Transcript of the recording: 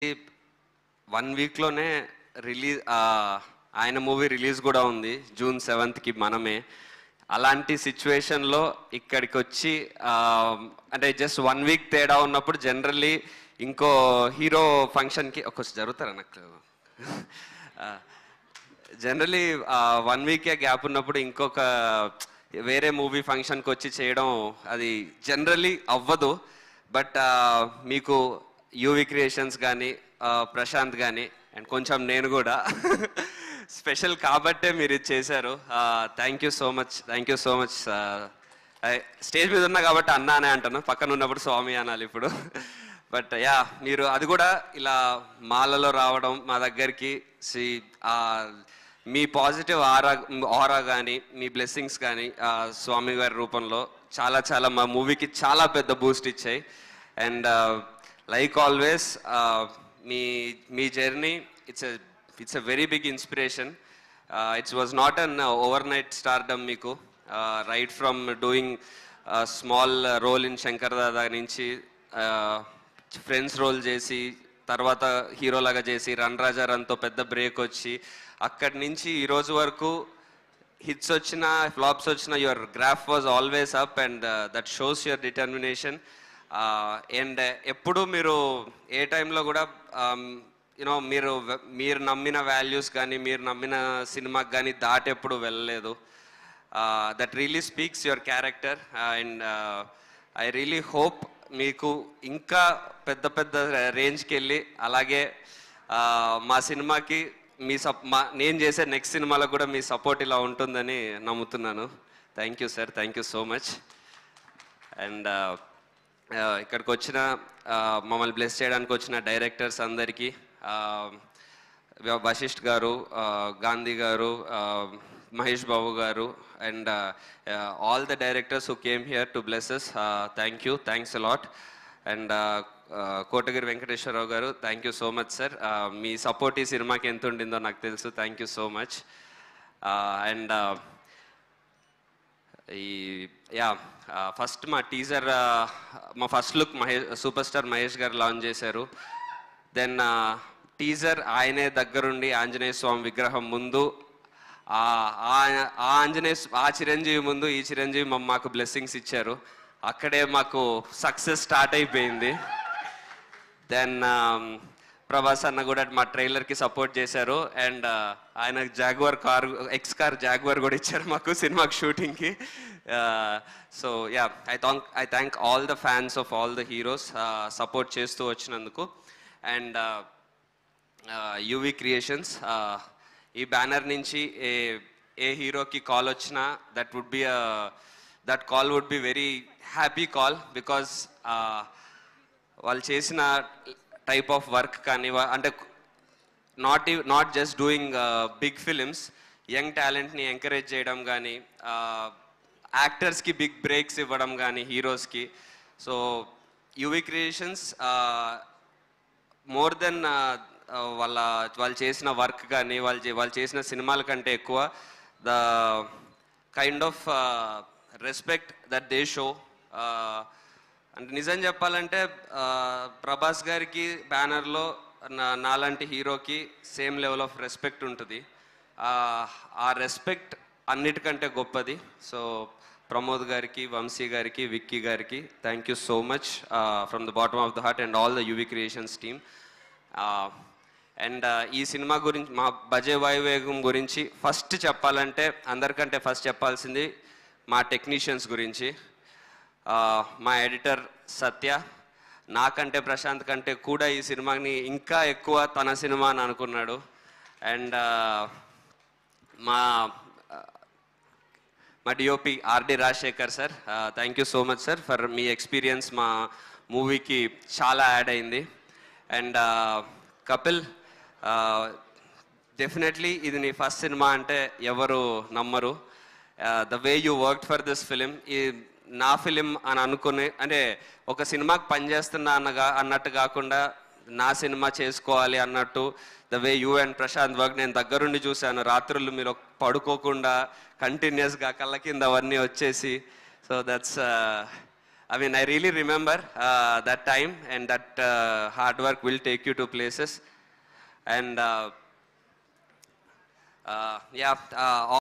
1 వీక్లోనే release ఆయన movie release కూడా ఉంది జూన్ 7th మనమే. అలాంటి సిచ్యువేషన్లో ఇక్కడికి వచ్చి అంటే జస్ట్ 1 వీక్ తేడా ఉన్నప్పుడు జనరల్లీ ఇంకో హీరో ఫంక్షన్కి ఒకసారి జరుగుతారా నాకు జనరల్లీ 1 వీకే గ్యాప్ ఉన్నప్పుడు ఇంకొక వేరే మూవీ ఫంక్షన్కి వచ్చి చేయడం అది జనరల్లీ అవ్వదు. బట్ మీకు యూవి క్రియేషన్స్ కానీ ప్రశాంత్ కానీ అండ్ కొంచెం నేను కూడా స్పెషల్ కాబట్టే మీరు ఇది చేశారు. Thank you so much. Stage మీద ఉన్నా కాబట్టి అన్నా అనే అంటాను, పక్కన ఉన్నప్పుడు స్వామి అనాలి ఇప్పుడు. బట్ యా, మీరు అది కూడా ఇలా మాలలో రావడం మా దగ్గరికి, మీ పాజిటివ్ ఆరా కానీ మీ బ్లెస్సింగ్స్ కానీ స్వామి గారి రూపంలో చాలా చాలా మా మూవీకి చాలా పెద్ద బూస్ట్ ఇచ్చాయి. అండ్ లైక్ ఆల్వేస్ మీ journey it's a very big inspiration. It's was not an overnight stardom మీకు. Right from doing small role in Shankar Dada నుంచి ఫ్రెండ్స్ రోల్ చేసి తర్వాత హీరోలాగా చేసి రన్ రాజా రన్తో పెద్ద బ్రేక్ వచ్చి అక్కడి నుంచి ఈరోజు వరకు హిట్స్ వచ్చిన ఫ్లాప్స్ వచ్చిన your graph was always up and that shows your determination. And ఎప్పుడు మీరు ఏ టైంలో కూడా యూనో మీరు నమ్మిన వాల్యూస్ కానీ మీరు నమ్మిన సినిమాకి కానీ దాటి ఎప్పుడు వెళ్ళలేదు. That really speaks your character. And I really hope మీకు ఇంకా పెద్ద పెద్ద రేంజ్కి వెళ్ళి అలాగే మా సినిమాకి నేను చేసే నెక్స్ట్ సినిమాలో కూడా మీ సపోర్ట్ ఇలా ఉంటుందని నమ్ముతున్నాను. Thank you sir, thank you so much. And ఇక్కడికి వచ్చిన మమ్మల్ని బ్లెస్ చేయడానికి వచ్చిన డైరెక్టర్స్ అందరికీ, వశిష్ఠ్ గారు, గాంధీ గారు, మహేష్ బాబు గారు and all the directors who came here to bless us, thank you, thanks a lot. And Kotagiri Venkateswararao గారు, thank you so much sir. మీ సపోర్ట్ ఈ సినిమాకి ఎంత ఉండిందో నాకు తెలుసు. Thank you so much. And first మా టీజర్, మా first look super star Mahesh గారు లాంచ్ చేశారు. దెన్ టీజర్ ఆయనే దగ్గరుండి ఆంజనేయ స్వామి విగ్రహం ముందు ఆ చిరంజీవి ముందు ఈ చిరంజీవి మాకు బ్లెస్సింగ్స్ ఇచ్చారు. అక్కడే మాకు సక్సెస్ స్టార్ట్ అయిపోయింది. దెన్ ప్రభాస్ అన్న కూడా మా ట్రైలర్కి సపోర్ట్ చేశారు. అండ్ ఆయన జాగ్వార్ ఎక్స్ కార్ జాగ్వార్ కూడా ఇచ్చారు మాకు సినిమాకి షూటింగ్కి. So yeah, I thank all the fans of all the heroes support చేస్తూ వచ్చినందుకు. అండ్ యూవి క్రియేషన్స్, ఈ బ్యానర్ నుంచి ఏ హీరోకి కాల్ వచ్చినా that call would be very happy call. Because వాళ్ళు చేసిన టైప్ ఆఫ్ వర్క్ కానీ అంటే not just doing big films, young టాలెంట్ని ఎంకరేజ్ చేయడం కానీ యాక్టర్స్కి బిగ్ బ్రేక్స్ ఇవ్వడం కానీ హీరోస్కి. So UV Creations more than వాళ్ళు చేసిన వర్క్ కానీ వాళ్ళు చేసిన సినిమాల కంటే ఎక్కువ the kind of respect that they show. అంటే నిజం చెప్పాలంటే ప్రభాస్ గారికి బ్యానర్లో నాలాంటి హీరోకి సేమ్ లెవెల్ ఆఫ్ రెస్పెక్ట్ ఉంటుంది. ఆ రెస్పెక్ట్ అన్నిటికంటే గొప్పది. సో ప్రమోద్ గారికి, వంశీ గారికి, విక్కీ గారికి thank you so much from the bottom of the heart and all the UV creations team. And ఈ సినిమా గురించి, మా బజే వాయువేగం గురించి ఫస్ట్ చెప్పాలంటే అందరికంటే ఫస్ట్ చెప్పాల్సింది మా టెక్నీషియన్స్ గురించి. మా ఎడిటర్ సత్య నాకంటే ప్రశాంత్ కంటే కూడా ఈ సినిమాని ఇంకా ఎక్కువ తన సినిమా అని అనుకున్నాడు. అండ్ మా DOP RD Rajasekhar sir, thank you so much sir for me experience మా మూవీకి చాలా యాడ్ అయింది. అండ్ కపిల్, డెఫినెట్లీ ఇది నీ ఫస్ట్ సినిమా అంటే ఎవరు నమ్మరు. The way you work for this film, ఈ నా ఫిలిం అని అనుకుని అంటే ఒక సినిమాకి పనిచేస్తున్నా అన్నట్టు కాకుండా నా సినిమా చేసుకోవాలి అన్నట్టు the way you and Prashanth work నేను దగ్గరుండి చూశాను. రాత్రులు మీరు పడుకోకుండా కంటిన్యూస్గా కళ్ళ కింద అవన్నీ వచ్చేసి. So that's I mean, I really remember that time, and that hard work will take you to places. And yeah,